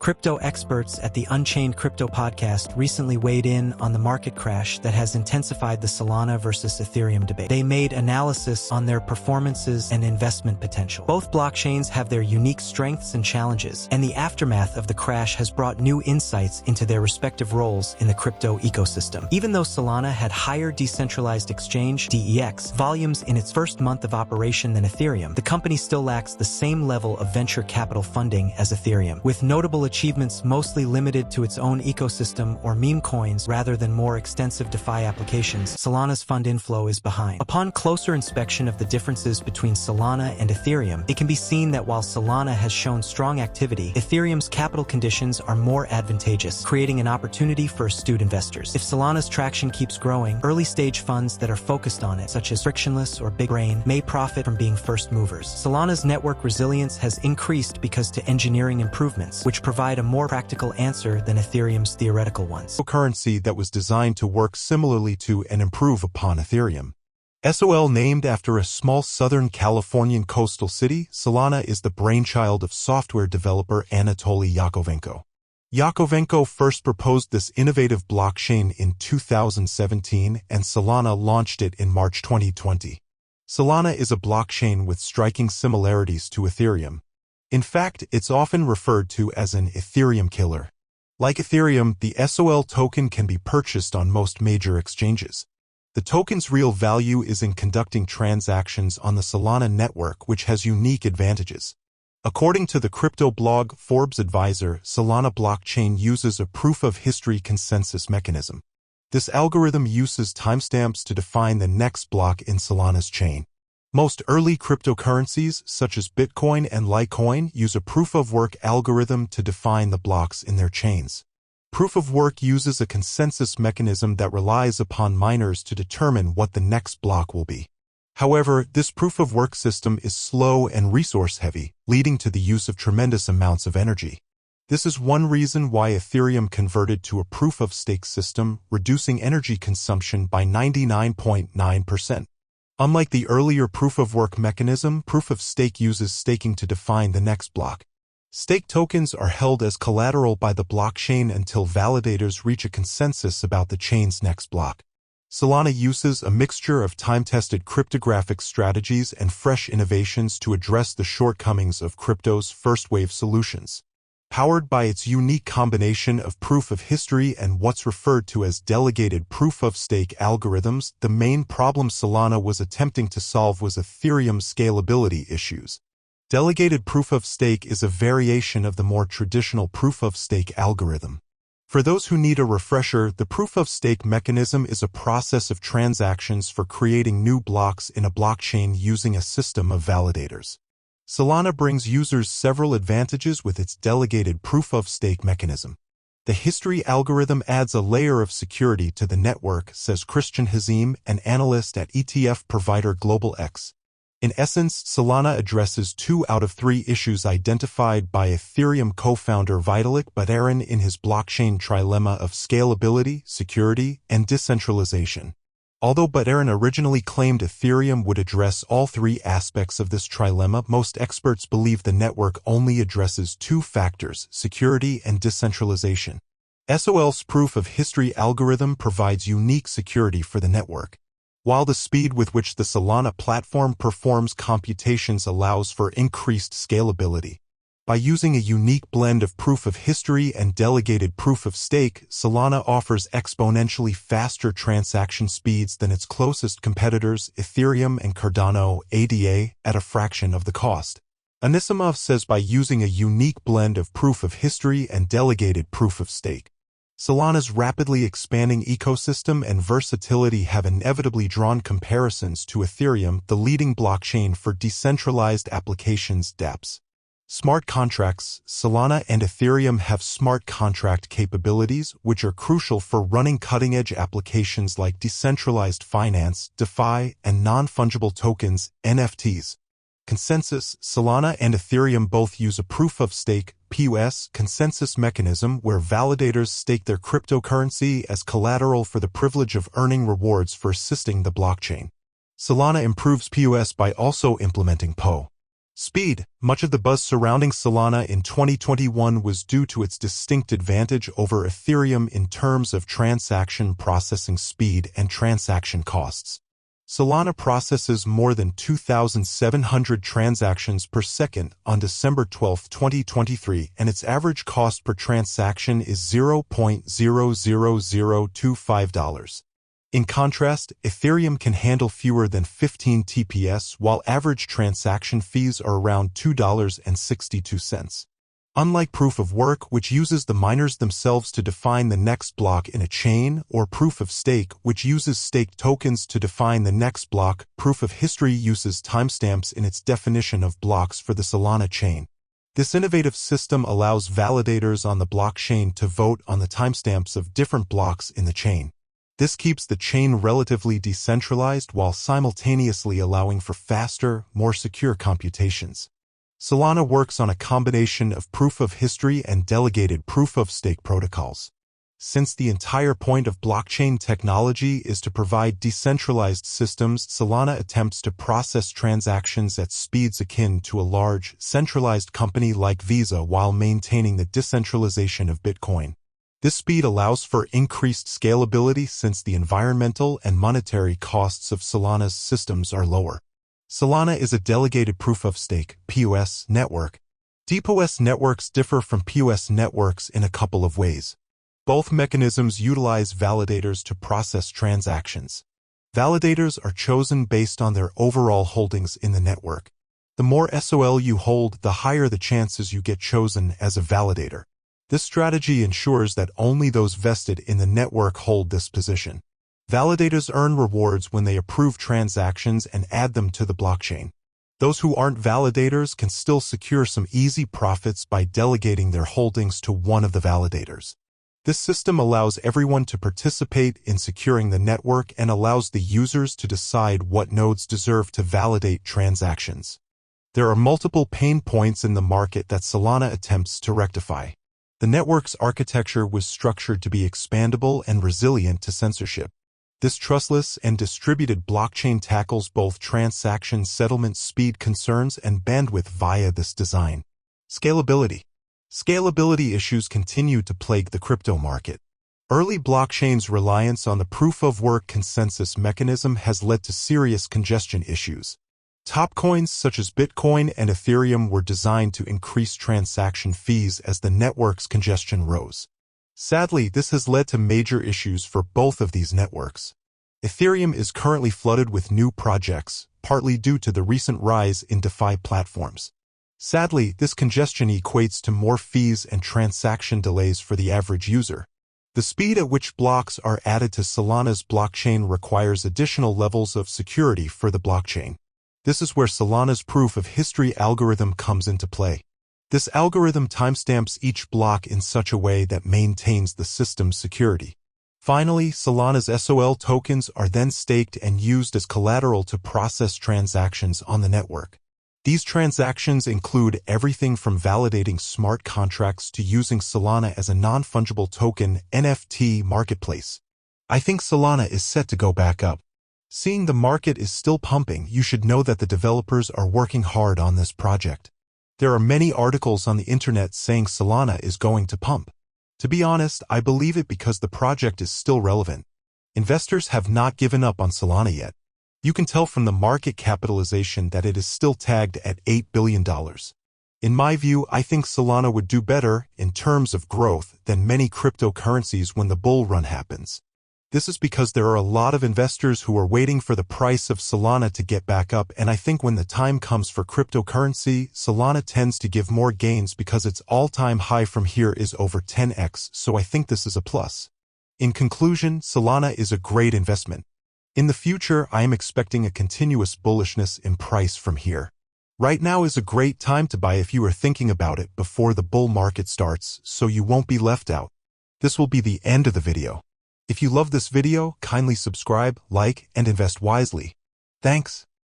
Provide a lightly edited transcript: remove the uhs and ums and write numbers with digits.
Crypto experts at the Unchained Crypto podcast recently weighed in on the market crash that has intensified the Solana versus Ethereum debate. They made analysis on their performances and investment potential. Both blockchains have their unique strengths and challenges, and the aftermath of the crash has brought new insights into their respective roles in the crypto ecosystem. Even though Solana had higher decentralized exchange (DEX) volumes in its first month of operation than Ethereum, the company still lacks the same level of venture capital funding as Ethereum, with notable achievements mostly limited to its own ecosystem or meme coins rather than more extensive DeFi applications. Solana's fund inflow is behind. Upon closer inspection of the differences between Solana and Ethereum, it can be seen that while Solana has shown strong activity, Ethereum's capital conditions are more advantageous, creating an opportunity for astute investors. If Solana's traction keeps growing, early-stage funds that are focused on it, such as Frictionless or Big Brain, may profit from being first movers. Solana's network resilience has increased because to engineering improvements, which provide a more practical answer than Ethereum's theoretical ones. Currency that was designed to work similarly to and improve upon Ethereum. SOL, named after a small Southern Californian coastal city, Solana is the brainchild of software developer Anatoly Yakovenko. Yakovenko first proposed this innovative blockchain in 2017, and Solana launched it in March 2020. Solana is a blockchain with striking similarities to Ethereum. In fact, it's often referred to as an Ethereum killer. Like Ethereum, the SOL token can be purchased on most major exchanges. The token's real value is in conducting transactions on the Solana network, which has unique advantages. According to the crypto blog Forbes Advisor, Solana blockchain uses a proof-of-history consensus mechanism. This algorithm uses timestamps to define the next block in Solana's chain. Most early cryptocurrencies, such as Bitcoin and Litecoin, use a proof-of-work algorithm to define the blocks in their chains. Proof-of-work uses a consensus mechanism that relies upon miners to determine what the next block will be. However, this proof-of-work system is slow and resource-heavy, leading to the use of tremendous amounts of energy. This is one reason why Ethereum converted to a proof-of-stake system, reducing energy consumption by 99.9%. Unlike the earlier proof-of-work mechanism, proof-of-stake uses staking to define the next block. Stake tokens are held as collateral by the blockchain until validators reach a consensus about the chain's next block. Solana uses a mixture of time-tested cryptographic strategies and fresh innovations to address the shortcomings of crypto's first-wave solutions. Powered by its unique combination of proof-of-history and what's referred to as delegated proof-of-stake algorithms, the main problem Solana was attempting to solve was Ethereum's scalability issues. Delegated proof-of-stake is a variation of the more traditional proof-of-stake algorithm. For those who need a refresher, the proof-of-stake mechanism is a process of transactions for creating new blocks in a blockchain using a system of validators. Solana brings users several advantages with its delegated proof-of-stake mechanism. The history algorithm adds a layer of security to the network, says Christian Hazim, an analyst at ETF provider Global X. In essence, Solana addresses 2 out of 3 issues identified by Ethereum co-founder Vitalik Buterin in his blockchain trilemma of scalability, security, and decentralization. Although Buterin originally claimed Ethereum would address all 3 aspects of this trilemma, most experts believe the network only addresses 2 factors, security and decentralization. SOL's proof-of-history algorithm provides unique security for the network, while the speed with which the Solana platform performs computations allows for increased scalability. By using a unique blend of proof-of-history and delegated proof-of-stake, Solana offers exponentially faster transaction speeds than its closest competitors, Ethereum and Cardano, ADA, at a fraction of the cost. Anisimov says by using a unique blend of proof-of-history and delegated proof-of-stake, Solana's rapidly expanding ecosystem and versatility have inevitably drawn comparisons to Ethereum, the leading blockchain for decentralized applications (dApps). Smart contracts. Solana and Ethereum have smart contract capabilities, which are crucial for running cutting-edge applications like decentralized finance, DeFi, and non-fungible tokens, NFTs. Consensus. Solana and Ethereum both use a proof-of-stake (POS) consensus mechanism where validators stake their cryptocurrency as collateral for the privilege of earning rewards for assisting the blockchain. Solana improves POS by also implementing POW. Speed. Much of the buzz surrounding Solana in 2021 was due to its distinct advantage over Ethereum in terms of transaction processing speed and transaction costs. Solana processes more than 2,700 transactions per second on December 12, 2023, and its average cost per transaction is $0.00025. In contrast, Ethereum can handle fewer than 15 TPS, while average transaction fees are around $2.62. Unlike proof of work, which uses the miners themselves to define the next block in a chain, or proof of stake, which uses staked tokens to define the next block, proof of history uses timestamps in its definition of blocks for the Solana chain. This innovative system allows validators on the blockchain to vote on the timestamps of different blocks in the chain. This keeps the chain relatively decentralized while simultaneously allowing for faster, more secure computations. Solana works on a combination of proof of history and delegated proof of stake protocols. Since the entire point of blockchain technology is to provide decentralized systems, Solana attempts to process transactions at speeds akin to a large, centralized company like Visa while maintaining the decentralization of Bitcoin. This speed allows for increased scalability since the environmental and monetary costs of Solana's systems are lower. Solana is a delegated proof-of-stake (POS) network. DPoS networks differ from POS networks in a couple of ways. Both mechanisms utilize validators to process transactions. Validators are chosen based on their overall holdings in the network. The more SOL you hold, the higher the chances you get chosen as a validator. This strategy ensures that only those vested in the network hold this position. Validators earn rewards when they approve transactions and add them to the blockchain. Those who aren't validators can still secure some easy profits by delegating their holdings to one of the validators. This system allows everyone to participate in securing the network and allows the users to decide what nodes deserve to validate transactions. There are multiple pain points in the market that Solana attempts to rectify. The network's architecture was structured to be expandable and resilient to censorship. This trustless and distributed blockchain tackles both transaction settlement speed concerns and bandwidth via this design. Scalability. Scalability issues continue to plague the crypto market. Early blockchains' reliance on the proof-of-work consensus mechanism has led to serious congestion issues. Top coins such as Bitcoin and Ethereum were designed to increase transaction fees as the network's congestion rose. Sadly, this has led to major issues for both of these networks. Ethereum is currently flooded with new projects, partly due to the recent rise in DeFi platforms. Sadly, this congestion equates to more fees and transaction delays for the average user. The speed at which blocks are added to Solana's blockchain requires additional levels of security for the blockchain. This is where Solana's proof of history algorithm comes into play. This algorithm timestamps each block in such a way that maintains the system's security. Finally, Solana's SOL tokens are then staked and used as collateral to process transactions on the network. These transactions include everything from validating smart contracts to using Solana as a non-fungible token (NFT) marketplace. I think Solana is set to go back up. Seeing the market is still pumping, you should know that the developers are working hard on this project. There are many articles on the internet saying Solana is going to pump. To be honest, I believe it because the project is still relevant. Investors have not given up on Solana yet. You can tell from the market capitalization that it is still tagged at $8 billion. In my view, I think Solana would do better in terms of growth than many cryptocurrencies when the bull run happens. This is because there are a lot of investors who are waiting for the price of Solana to get back up, and I think when the time comes for cryptocurrency, Solana tends to give more gains because its all-time high from here is over 10x, so I think this is a plus. In conclusion, Solana is a great investment. In the future, I am expecting a continuous bullishness in price from here. Right now is a great time to buy if you are thinking about it before the bull market starts, so you won't be left out. This will be the end of the video. If you love this video, kindly subscribe, like, and invest wisely. Thanks.